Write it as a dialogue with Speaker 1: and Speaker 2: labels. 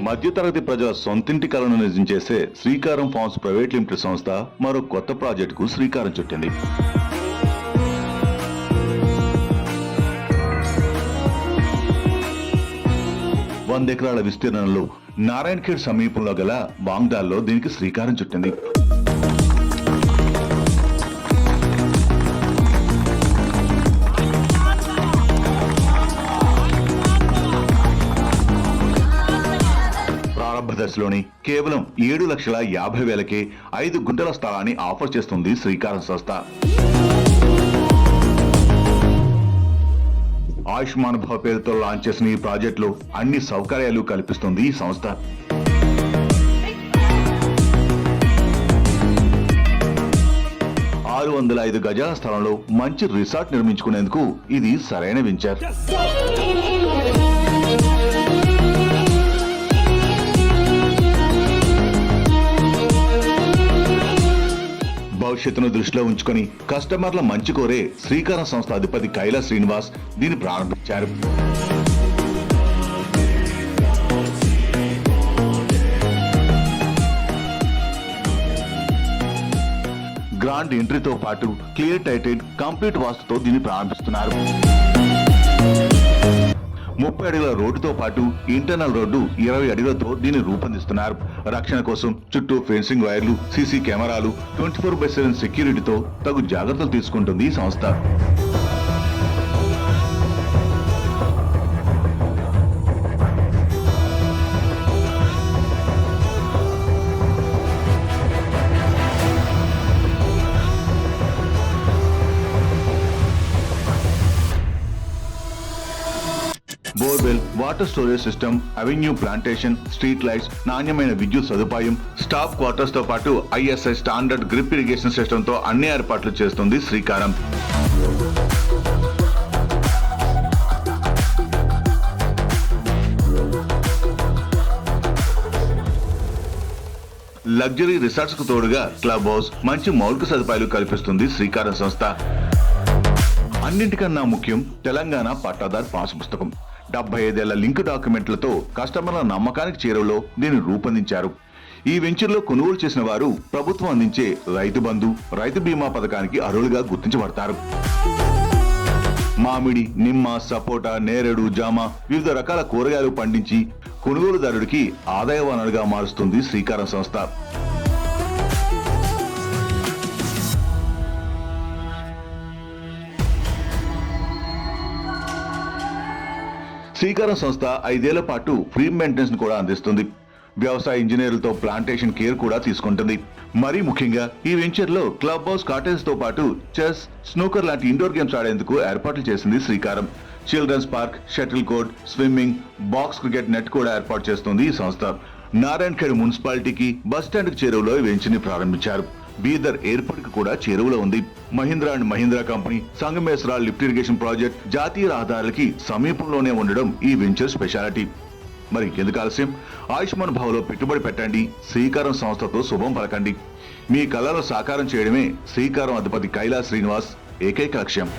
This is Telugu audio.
Speaker 1: మధ్యతరగతి ప్రజల సొంతింటి కలను నిజం చేసే శ్రీకారం ఫార్మ్స్ ప్రైవేట్ లిమిటెడ్ సంస్థ మరో కొత్త ప్రాజెక్టుకు శ్రీకారం చుట్టింది. ఎకరాల విస్తీర్ణంలో నారాయణఖేడ్ సమీపంలో గల బాంగ్దాల్లో దీనికి శ్రీకారం చుట్టింది. ప్రారంభ దశలోని కేవలం 7,50,000కే 5 గుంటల స్థలాన్ని ఆఫర్ చేస్తుంది శ్రీకారం సంస్థ. ఆయుష్మాన్ భవ పేరుతో లాంచ్ చేసిన ఈ ప్రాజెక్టులో అన్ని సౌకర్యాలు కల్పిస్తుంది ఈ సంస్థ. ఆరు 605 గజాల స్థలంలో మంచి రిసార్ట్ నిర్మించుకునేందుకు ఇది సరైన వెంచర్. భవిష్యత్తును దృష్టిలో ఉంచుకొని కస్టమర్ల మంచి కోరే శ్రీకారం సంస్థ అధిపతి కైలా శ్రీనివాస్ దీన్ని ప్రారంభించారు. గ్రాండ్ ఎంట్రీతో పాటు క్లియర్ టైటెడ్ కంప్లీట్ వాస్తుతో దీన్ని ప్రారంభిస్తున్నారు. 30 అడుగుల రోడ్డుతో పాటు ఇంటర్నల్ రోడ్డు 20 అడుగులతో దీన్ని రూపొందిస్తున్నారు. రక్షణ కోసం చుట్టూ ఫెన్సింగ్ వైర్లు, సీసీ కెమెరాలు, 24/7 సెక్యూరిటీతో తగు జాగ్రత్తలు తీసుకుంటుంది ఈ సంస్థ. Borewell, water storage system, avenue plantation, street lights, నాణ్యమైన విద్యుత్ సదుపాయం, స్టాఫ్ క్వార్టర్స్ తో పాటు ISI standard grip irrigation system తో అన్ని ఏర్పాట్లు చేస్తుంది శ్రీకారం. లగ్జరీ రిసార్ట్స్ కు తోడుగా క్లబ్ హౌస్, మంచి మౌలిక సదుపాయాలు కల్పిస్తుంది శ్రీకారం సంస్థ. అన్నింటికన్నా ముఖ్యం తెలంగాణ పట్టాదార్ పాస్ పుస్తకం. 75 ఏళ్ల లింక్ డాక్యుమెంట్లతో కస్టమర్ల నమ్మకానికి చేరువలో దీన్ని రూపొందించారు. ఈ వెంచర్లో కొనుగోలు చేసిన వారు ప్రభుత్వం అందించే రైతు బంధు, రైతు బీమా పథకానికి అర్హులుగా గుర్తించబడతారు. మామిడి, నిమ్మ, సపోటా, నేరేడు, జామ, వివిధ రకాల కూరగాయలు పండించి కొనుగోలుదారుడికి ఆదాయ వనరుగా మారుస్తుంది శ్రీకారం సంస్థ. శ్రీకారం సంస్థ 5 ఏళ్ల పాటు ఫ్రీ మెయింటెనెన్స్ కూడా అందిస్తుంది. వ్యవసాయ ఇంజనీర్లతో ప్లాంటేషన్ కేర్ కూడా తీసుకుంటుంది. మరీ ముఖ్యంగా ఈ వెంచర్ లో క్లబ్ హౌస్, కాటేజ్ తో పాటు చెస్, స్నూకర్ లాంటి ఇండోర్ గేమ్స్ ఆడేందుకు ఏర్పాట్లు చేసింది శ్రీకారం. Children's park, shuttle court, swimming, box cricket net కూడా ఏర్పాటు చేస్తుంది ఈ సంస్థ. నారాయణఖేడ్ మున్సిపాలిటీకి బస్ స్టాండ్ కు చేరువలో ఈ వెంచర్ ని ప్రారంభించారు. బీదర్ ఎయిర్పోర్ట్ కు కూడా చేరువలో ఉంది. Mahindra and Mahindra company, Sangameshwara lift irrigation project, జాతీయ రహదారులకి సమీపంలోనే ఉండడం ఈ వెంచర్ స్పెషాలిటీ. మరి ఎందుకు ఆలస్యం? ఆయుష్మాన్ భవలో పెట్టుబడి పెట్టండి, శ్రీకారం సంస్థతో శుభం పలకండి. మీ కళలను సాకారం చేయడమే శ్రీకారం అధిపతి కైలాస్ శ్రీనివాస్ ఏకైక లక్ష్యం.